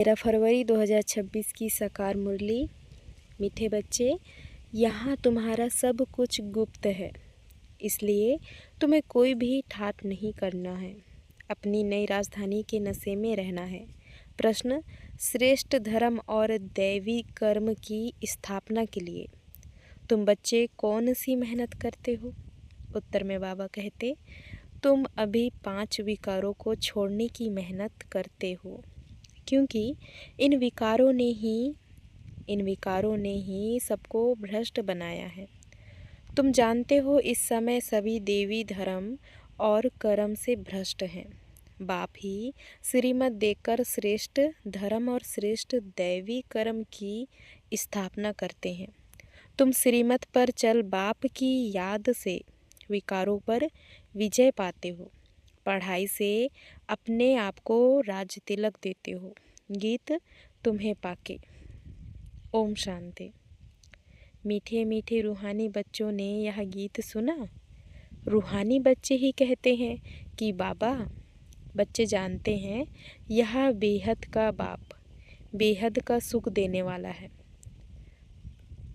13 फरवरी 2026 की साकार मुरली। मीठे बच्चे, यहाँ तुम्हारा सब कुछ गुप्त है, इसलिए तुम्हें कोई भी ठाट नहीं करना है। अपनी नई राजधानी के नशे में रहना है। प्रश्न: श्रेष्ठ धर्म और दैवी कर्म की स्थापना के लिए तुम बच्चे कौन सी मेहनत करते हो? उत्तर में बाबा कहते, तुम अभी 5 विकारों को छोड़ने की मेहनत करते हो, क्योंकि इन विकारों ने ही सबको भ्रष्ट बनाया है। तुम जानते हो इस समय सभी देवी धर्म और कर्म से भ्रष्ट हैं। बाप ही श्रीमत देकर श्रेष्ठ धर्म और श्रेष्ठ दैवी कर्म की स्थापना करते हैं। तुम श्रीमत पर चल बाप की याद से विकारों पर विजय पाते हो। पढ़ाई से अपने आप को राज तिलक देते हो। गीत तुम्हें पाके। ओम शांति। मीठे मीठे रूहानी बच्चों ने यह गीत सुना। रूहानी बच्चे ही कहते हैं कि बाबा, बच्चे जानते हैं यह बेहद का बाप, बेहद का सुख देने वाला है,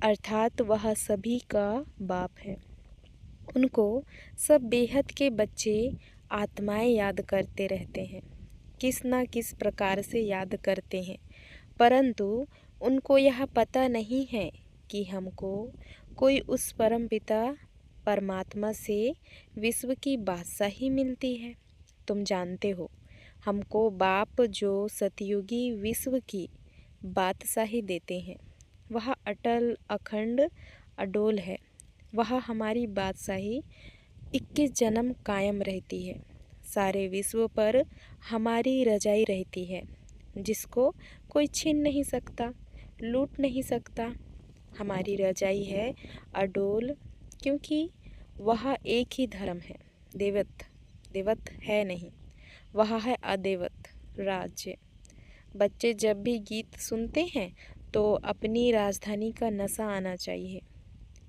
अर्थात वह सभी का बाप है। उनको सब बेहद के बच्चे आत्माएं याद करते रहते हैं, किस ना किस प्रकार से याद करते हैं, परंतु उनको यह पता नहीं है कि हमको कोई उस परमपिता परमात्मा से विश्व की बादशाही मिलती है। तुम जानते हो हमको बाप जो सतयुगी विश्व की बादशाही देते हैं, वह अटल अखंड अडोल है। वह हमारी बादशाही 21 जन्म कायम रहती है। सारे विश्व पर हमारी रजाई रहती है, जिसको कोई छीन नहीं सकता, लूट नहीं सकता। हमारी रजाई है अडोल, क्योंकि वह एक ही धर्म है। देवत है नहीं, वह है अदेवत राज्य। बच्चे जब भी गीत सुनते हैं तो अपनी राजधानी का नशा आना चाहिए।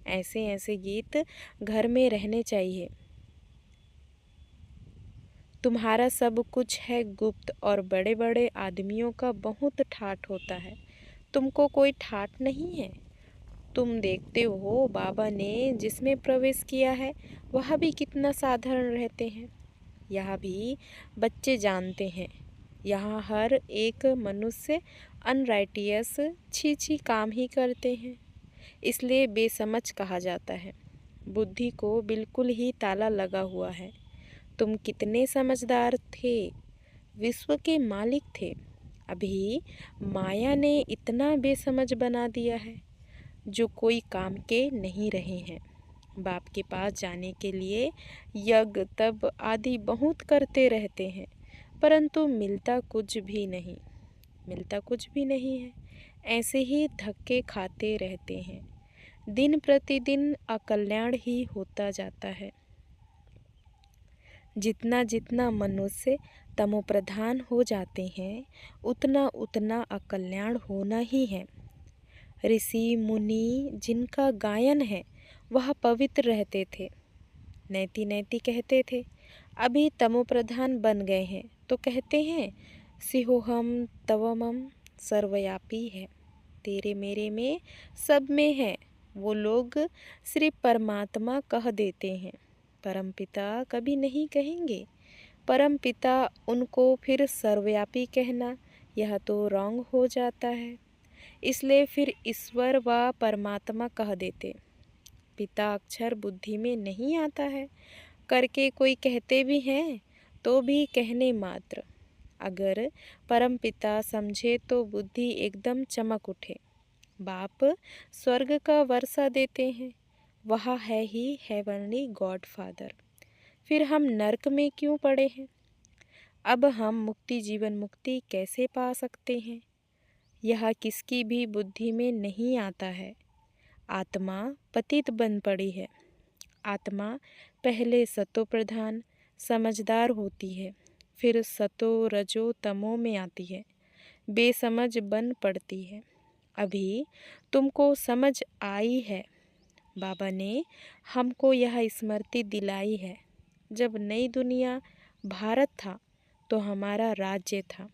ऐसे ऐसे गीत घर में रहने चाहिए। तुम्हारा सब कुछ है गुप्त और बड़े बड़े आदमियों का बहुत ठाठ होता है, तुमको कोई ठाठ नहीं है। तुम देखते हो बाबा ने जिसमें प्रवेश किया है वह भी कितना साधारण रहते हैं। यह भी बच्चे जानते हैं, यहाँ हर एक मनुष्य अनराइटियस छी काम ही करते हैं, इसलिए बेसमझ कहा जाता है। बुद्धि को बिल्कुल ही ताला लगा हुआ है। तुम कितने समझदार थे, विश्व के मालिक थे, अभी माया ने इतना बेसमझ बना दिया है जो कोई काम के नहीं रहे हैं। बाप के पास जाने के लिए यज्ञ तप आदि बहुत करते रहते हैं, परंतु मिलता कुछ भी नहीं है। ऐसे ही धक्के खाते रहते हैं। दिन प्रतिदिन अकल्याण ही होता जाता है। जितना जितना मनुष्य तमोप्रधान हो जाते हैं, उतना उतना अकल्याण होना ही है। ऋषि मुनि जिनका गायन है वह पवित्र रहते थे, नैति नैति कहते थे। अभी तमोप्रधान बन गए हैं तो कहते हैं सिहोहम तवमम, सर्वव्यापी है, तेरे मेरे में सब में है। वो लोग सिर्फ परमात्मा कह देते हैं, परमपिता कभी नहीं कहेंगे। परमपिता उनको फिर सर्वव्यापी कहना, यह तो रॉन्ग हो जाता है, इसलिए फिर ईश्वर व परमात्मा कह देते। पिता अक्षर बुद्धि में नहीं आता है, करके कोई कहते भी हैं तो भी कहने मात्र। अगर परमपिता समझे तो बुद्धि एकदम चमक उठे। बाप स्वर्ग का वर्षा देते हैं, वह है ही हेवनली गॉड फादर। फिर हम नरक में क्यों पड़े हैं? अब हम मुक्ति जीवन मुक्ति कैसे पा सकते हैं? यह किसकी भी बुद्धि में नहीं आता है। आत्मा पतित बन पड़ी है। आत्मा पहले सतो प्रधान समझदार होती है, फिर सतो रजो तमो में आती है, बेसमझ बन पड़ती है। अभी तुमको समझ आई है। बाबा ने हमको यह स्मृति दिलाई है, जब नई दुनिया भारत था तो हमारा राज्य था।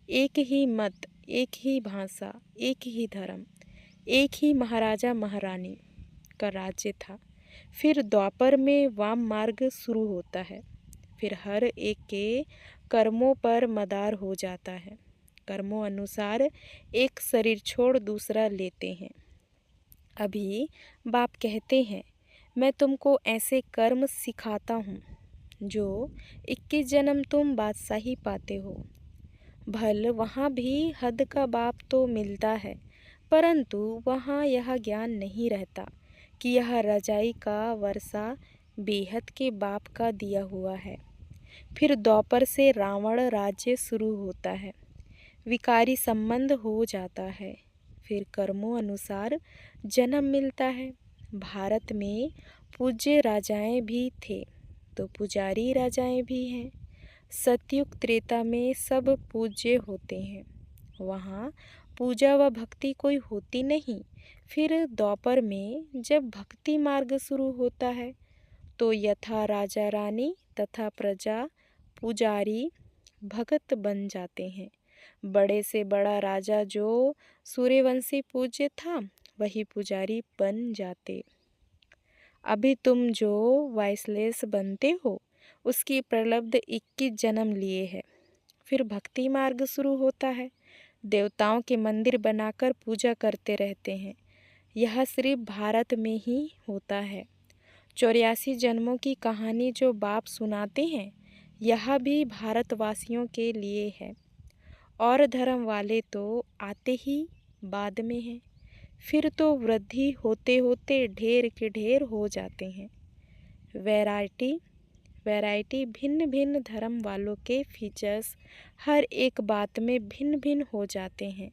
एक ही मत, एक ही भाषा, एक ही धर्म, एक ही महाराजा महारानी का राज्य था। फिर द्वापर में वाम मार्ग शुरू होता है। फिर हर एक के कर्मों पर मदार हो जाता है। कर्मों अनुसार एक शरीर छोड़ दूसरा लेते हैं। अभी बाप कहते हैं, मैं तुमको ऐसे कर्म सिखाता हूँ जो 21 जन्म तुम बादशाही पाते हो। भल वहाँ भी हद का बाप तो मिलता है, परंतु वहाँ यह ज्ञान नहीं रहता कि यह रजाई का वर्षा बेहद के बाप का दिया हुआ है। फिर द्वापर से रावण राज्य शुरू होता है। विकारी संबंध हो जाता है। फिर कर्मों अनुसार जन्म मिलता है। भारत में पूज्य राजाएं भी थे तो पुजारी राजाएं भी हैं। सतयुग त्रेता में सब पूज्य होते हैं, वहाँ पूजा व भक्ति कोई होती नहीं। फिर द्वापर में जब भक्ति मार्ग शुरू होता है तो यथा राजा रानी तथा प्रजा पुजारी भगत बन जाते हैं। बड़े से बड़ा राजा जो सूर्यवंशी पूज्य था वही पुजारी बन जाते। अभी तुम जो वाइसलेस बनते हो उसकी प्रलब्ध 21 जन्म लिए है। फिर भक्ति मार्ग शुरू होता है। देवताओं के मंदिर बनाकर पूजा करते रहते हैं। यह सिर्फ भारत में ही होता है। 84 जन्मों की कहानी जो बाप सुनाते हैं यह भी भारतवासियों के लिए है। और धर्म वाले तो आते ही बाद में हैं। फिर तो वृद्धि होते होते ढेर के ढेर हो जाते हैं। वैरायटी भिन्न भिन्न धर्म वालों के फीचर्स हर एक बात में भिन्न भिन्न हो जाते हैं।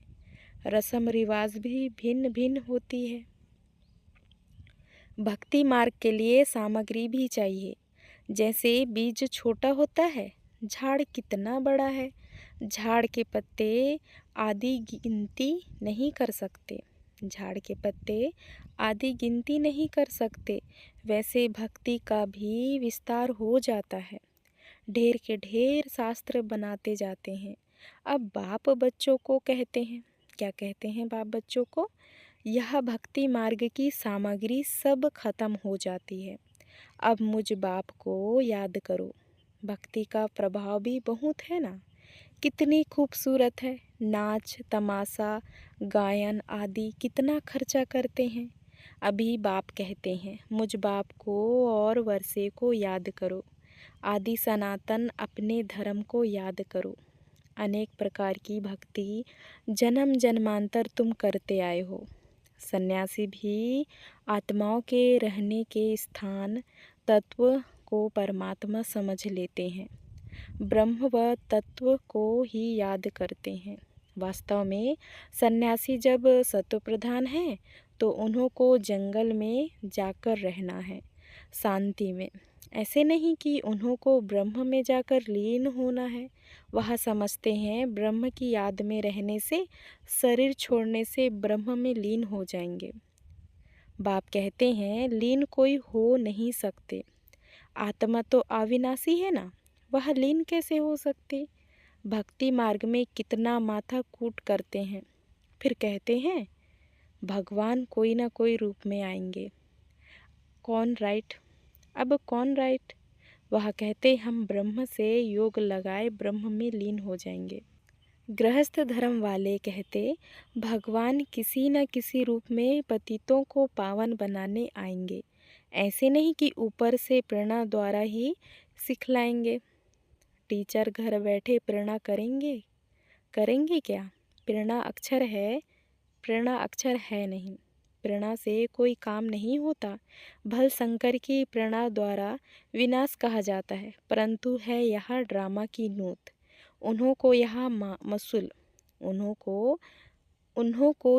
रस्म रिवाज भी भिन्न भिन्न होती है। भक्ति मार्ग के लिए सामग्री भी चाहिए। जैसे बीज छोटा होता है, झाड़ कितना बड़ा है। झाड़ के पत्ते आदि गिनती नहीं कर सकते। झाड़ के पत्ते आदि गिनती नहीं कर सकते। वैसे भक्ति का भी विस्तार हो जाता है। ढेर के ढेर शास्त्र बनाते जाते हैं। अब बाप बच्चों को कहते हैं, क्या कहते हैं बाप बच्चों को? यह भक्ति मार्ग की सामग्री सब खत्म हो जाती है। अब मुझ बाप को याद करो। भक्ति का प्रभाव भी बहुत है ना, कितनी खूबसूरत है। नाच तमाशा गायन आदि कितना खर्चा करते हैं। अभी बाप कहते हैं, मुझ बाप को और वर्षे को याद करो। आदि सनातन अपने धर्म को याद करो। अनेक प्रकार की भक्ति जन्म जन्मांतर तुम करते आए हो। सन्यासी भी आत्माओं के रहने के स्थान तत्व को परमात्मा समझ लेते हैं। ब्रह्म व तत्व को ही याद करते हैं। वास्तव में सन्यासी जब सत्व प्रधान है तो उन्हों को जंगल में जाकर रहना है, शांति में। ऐसे नहीं कि उन्हों को ब्रह्म में जाकर लीन होना है। वह समझते हैं ब्रह्म की याद में रहने से, शरीर छोड़ने से ब्रह्म में लीन हो जाएंगे। बाप कहते हैं लीन कोई हो नहीं सकते। आत्मा तो अविनाशी है ना, वह लीन कैसे हो सकते? भक्ति मार्ग में कितना माथा कूट करते हैं। फिर कहते हैं भगवान कोई ना कोई रूप में आएंगे। कौन राइट? अब कौन राइट? वह कहते हम ब्रह्म से योग लगाए ब्रह्म में लीन हो जाएंगे। गृहस्थ धर्म वाले कहते भगवान किसी न किसी रूप में पतितों को पावन बनाने आएंगे। ऐसे नहीं कि ऊपर से प्रेरणा द्वारा ही सिखलाएंगे। टीचर घर बैठे प्रेरणा करेंगे क्या? प्रेरणा अक्षर है नहीं। प्रेरणा से कोई काम नहीं होता। भल शंकर की प्रेरणा द्वारा विनाश कहा जाता है, परंतु है यह ड्रामा की नोट। उन्हों को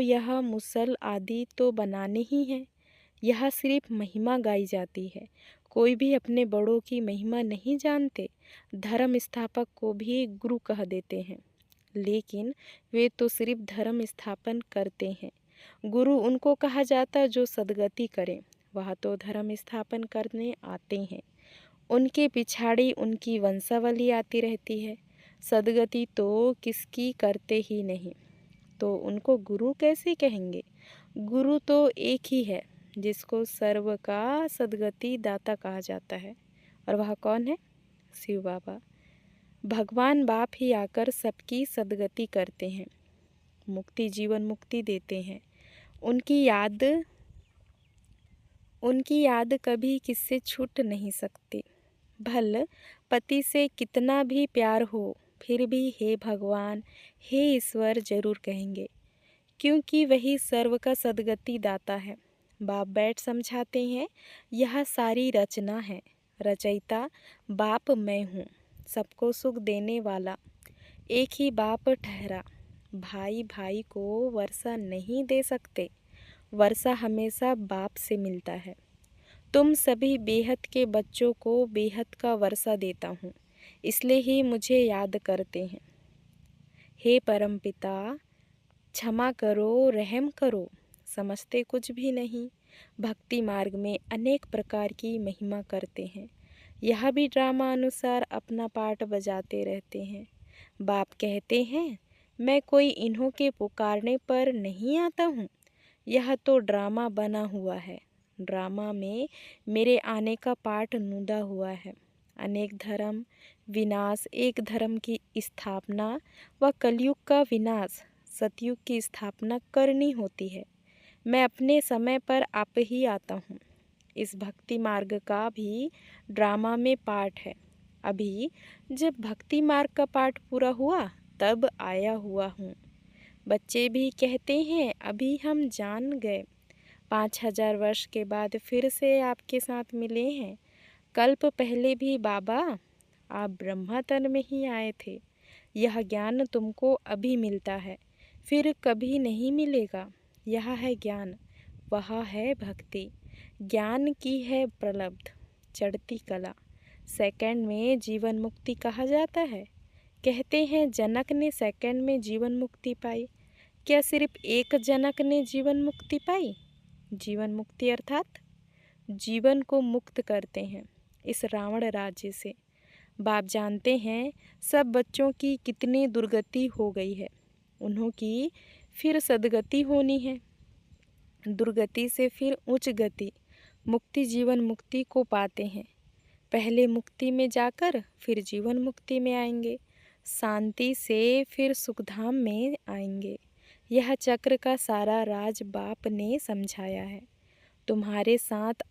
यह मुसल आदि तो बनाने ही है। यह सिर्फ महिमा गाई जाती है। कोई भी अपने बड़ों की महिमा नहीं जानते। धर्म स्थापक को भी गुरु कह देते हैं, लेकिन वे तो सिर्फ धर्म स्थापन करते हैं। गुरु उनको कहा जाता जो सद्गति करें। वह तो धर्म स्थापन करने आते हैं। उनके पिछाड़ी उनकी वंशावली आती रहती है। सद्गति तो किसकी करते ही नहीं, तो उनको गुरु कैसे कहेंगे। गुरु तो एक ही है जिसको सर्व का सद्गति दाता कहा जाता है, और वह कौन है? शिव बाबा। भगवान बाप ही आकर सबकी सद्गति करते हैं, मुक्ति जीवन मुक्ति देते हैं। उनकी याद कभी किससे छूट नहीं सकती। भल पति से कितना भी प्यार हो, फिर भी हे भगवान, हे ईश्वर जरूर कहेंगे, क्योंकि वही सर्व का सद्गति दाता है। बाप बैठ समझाते हैं, यह सारी रचना है। रचयिता बाप मैं हूँ, सबको सुख देने वाला। एक ही बाप ठहरा, भाई भाई को वर्षा नहीं दे सकते, वर्षा हमेशा बाप से मिलता है। तुम सभी बेहद के बच्चों को बेहद का वर्षा देता हूँ, इसलिए ही मुझे याद करते हैं। हे परमपिता, क्षमा करो, रहम करो, समझते कुछ भी नहीं। भक्ति मार्ग में अनेक प्रकार की महिमा करते हैं, यह भी ड्रामा अनुसार अपना पार्ट बजाते रहते हैं। बाप कहते हैं, मैं कोई इन्हों के पुकारने पर नहीं आता हूँ, यह तो ड्रामा बना हुआ है। ड्रामा में मेरे आने का पार्ट नुदा हुआ है। अनेक धर्म विनाश, एक धर्म की स्थापना व कलयुग का विनाश, सतयुग की स्थापना करनी होती है। मैं अपने समय पर आप ही आता हूँ। इस भक्ति मार्ग का भी ड्रामा में पार्ट है। अभी जब भक्ति मार्ग का पार्ट पूरा हुआ तब आया हुआ हूँ। बच्चे भी कहते हैं, अभी हम जान गए, 5000 वर्ष के बाद फिर से आपके साथ मिले हैं। कल्प पहले भी बाबा आप ब्रह्मा तन में ही आए थे। यह ज्ञान तुमको अभी मिलता है, फिर कभी नहीं मिलेगा। यह है ज्ञान, वह है भक्ति। ज्ञान की है प्रलब्ध चढ़ती कला, सेकंड में जीवन मुक्ति कहा जाता है। कहते हैं जनक ने सेकंड में जीवन मुक्ति पाई। क्या सिर्फ एक जनक ने जीवन मुक्ति पाई? जीवन मुक्ति अर्थात जीवन को मुक्त करते हैं इस रावण राज्य से। बाप जानते हैं सब बच्चों की कितनी दुर्गति हो गई है, उन्हों की फिर सद्गति होनी है। दुर्गति से फिर उच्च गति, मुक्ति जीवन मुक्ति को पाते हैं। पहले मुक्ति में जाकर फिर जीवन मुक्ति में आएंगे, शांति से फिर सुखधाम में आएंगे। यह चक्र का सारा राज बाप ने समझाया है। तुम्हारे साथ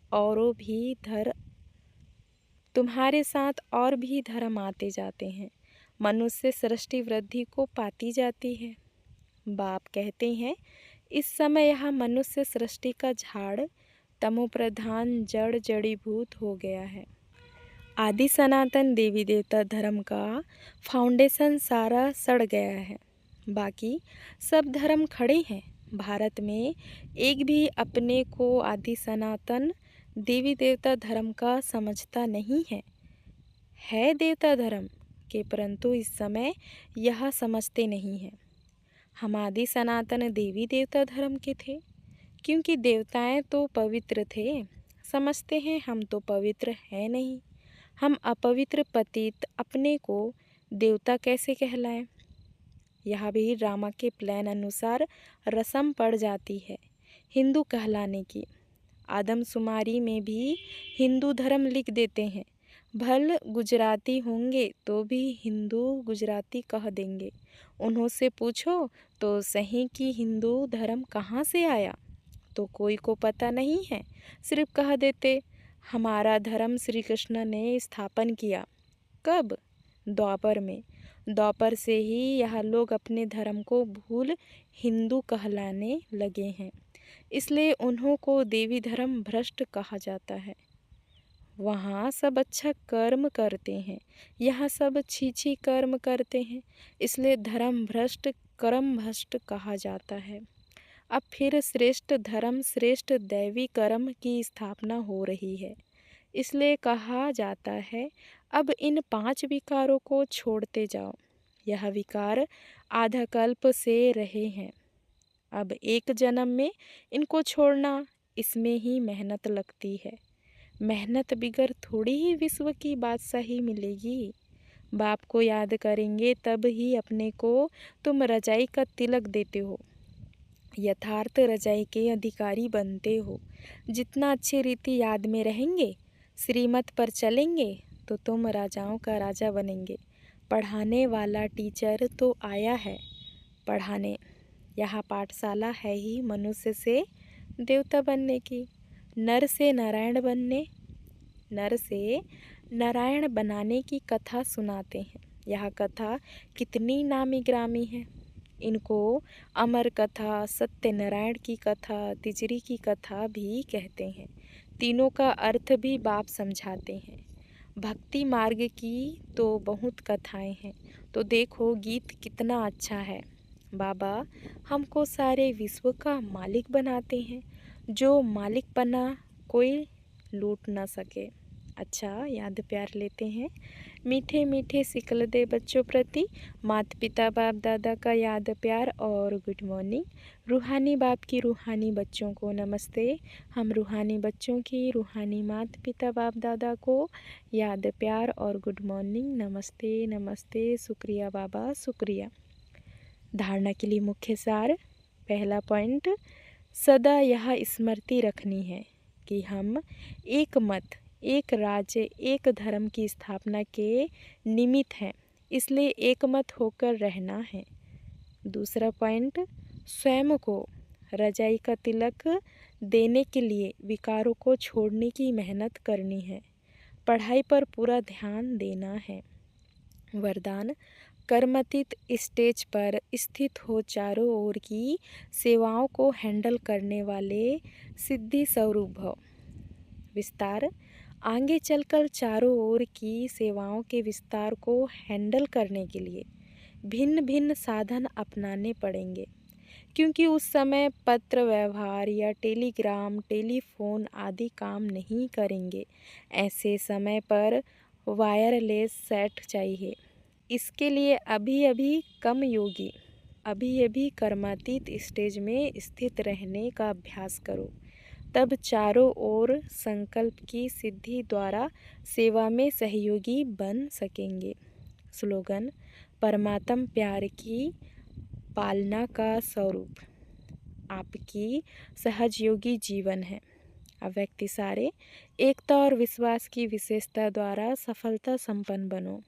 और भी धर्म आते जाते हैं, मनुष्य सृष्टि वृद्धि को पाती जाती है। बाप कहते हैं, इस समय यह मनुष्य सृष्टि का झाड़ तमोप्रधान जड़ जड़ीभूत हो गया है। आदि सनातन देवी देवता धर्म का फाउंडेशन सारा सड़ गया है, बाकी सब धर्म खड़े हैं। भारत में एक भी अपने को आदि सनातन देवी देवता धर्म का समझता नहीं है देवता धर्म के, परंतु इस समय यह समझते नहीं हैं। हम आदि सनातन देवी देवता धर्म के थे, क्योंकि देवताएं तो पवित्र थे। समझते हैं हम तो पवित्र है नहीं, हम अपवित्र पतित अपने को देवता कैसे कहलाएं। यह भी ड्रामा के प्लान अनुसार रस्म पड़ जाती है हिंदू कहलाने की। आदमशुमारी में भी हिंदू धर्म लिख देते हैं। भल गुजराती होंगे तो भी हिंदू गुजराती कह देंगे। उन्हों से पूछो तो सही कि हिंदू धर्म कहाँ से आया, तो कोई को पता नहीं है, सिर्फ कह देते हमारा धर्म श्री कृष्ण ने स्थापन किया। कब? द्वापर में। द्वापर से ही यह लोग अपने धर्म को भूल हिंदू कहलाने लगे हैं, इसलिए उन्हों को देवी धर्म भ्रष्ट कहा जाता है। वहाँ सब अच्छा कर्म करते हैं, यहाँ सब छी कर्म करते हैं, इसलिए धर्म भ्रष्ट कर्म भ्रष्ट कहा जाता है। अब फिर श्रेष्ठ धर्म श्रेष्ठ दैवी कर्म की स्थापना हो रही है, इसलिए कहा जाता है अब इन 5 विकारों को छोड़ते जाओ। यह विकार आधा कल्प से रहे हैं, अब एक जन्म में इनको छोड़ना, इसमें ही मेहनत लगती है। मेहनत बिगर थोड़ी ही विश्व की बादशाही मिलेगी। बाप को याद करेंगे तब ही अपने को तुम रजाई का तिलक देते हो, यथार्थ रजाई के अधिकारी बनते हो। जितना अच्छी रीति याद में रहेंगे, श्रीमत पर चलेंगे, तो तुम राजाओं का राजा बनेंगे। पढ़ाने वाला टीचर तो आया है पढ़ाने, यहाँ पाठशाला है ही मनुष्य से देवता बनने की। नर से नारायण बनने, नर से नारायण बनाने की कथा सुनाते हैं। यह कथा कितनी नामी ग्रामी है। इनको अमर कथा, सत्यनारायण की कथा, तिजरी की कथा भी कहते हैं। तीनों का अर्थ भी बाप समझाते हैं। भक्ति मार्ग की तो बहुत कथाएं हैं, तो देखो गीत कितना अच्छा है। बाबा हमको सारे विश्व का मालिक बनाते हैं, जो मालिक बना कोई लूट ना सके। अच्छा, याद प्यार लेते हैं। मीठे मीठे सिकल दे बच्चों प्रति माता पिता बाप दादा का याद प्यार और गुड मॉर्निंग। रूहानी बाप की रूहानी बच्चों को नमस्ते। हम रूहानी बच्चों की रूहानी माता पिता बाप दादा को याद प्यार और गुड मॉर्निंग, नमस्ते नमस्ते, शुक्रिया बाबा शुक्रिया। धारणा के लिए मुख्य सार। पहला पॉइंट, सदा यह स्मृति रखनी है कि हम एक मत, एक राज्य, एक धर्म की स्थापना के निमित्त हैं, इसलिए एकमत होकर रहना है। दूसरा पॉइंट, स्वयं को रजाई का तिलक देने के लिए विकारों को छोड़ने की मेहनत करनी है। पढ़ाई पर पूरा ध्यान देना है। वरदान, कर्मातीत स्टेज पर स्थित हो चारों ओर की सेवाओं को हैंडल करने वाले सिद्धि स्वरूप भव। विस्तार, आगे चलकर चारों ओर की सेवाओं के विस्तार को हैंडल करने के लिए भिन्न भिन्न साधन अपनाने पड़ेंगे, क्योंकि उस समय पत्र व्यवहार या टेलीग्राम, टेलीफोन आदि काम नहीं करेंगे। ऐसे समय पर वायरलेस सेट चाहिए। इसके लिए अभी अभी कम योगी, अभी अभी कर्मातीत स्टेज में स्थित रहने का अभ्यास करो, तब चारों ओर संकल्प की सिद्धि द्वारा सेवा में सहयोगी बन सकेंगे। स्लोगन, परमात्म प्यार की पालना का स्वरूप आपकी सहजयोगी जीवन है। अव्यक्ति सारे, एकता और विश्वास की विशेषता द्वारा सफलता संपन्न बनो।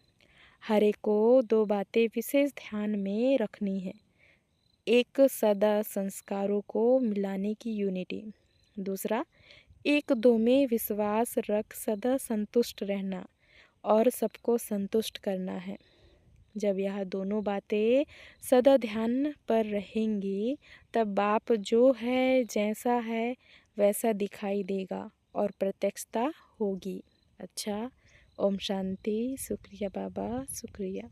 हर एक को दो बातें विशेष ध्यान में रखनी है। एक, सदा संस्कारों को मिलाने की यूनिटी। दूसरा, एक दो में विश्वास रख सदा संतुष्ट रहना और सबको संतुष्ट करना है। जब यह दोनों बातें सदा ध्यान पर रहेंगी, तब बाप जो है, जैसा है वैसा दिखाई देगा और प्रत्यक्षता होगी। अच्छा, ओम शांति। शुक्रिया बाबा शुक्रिया।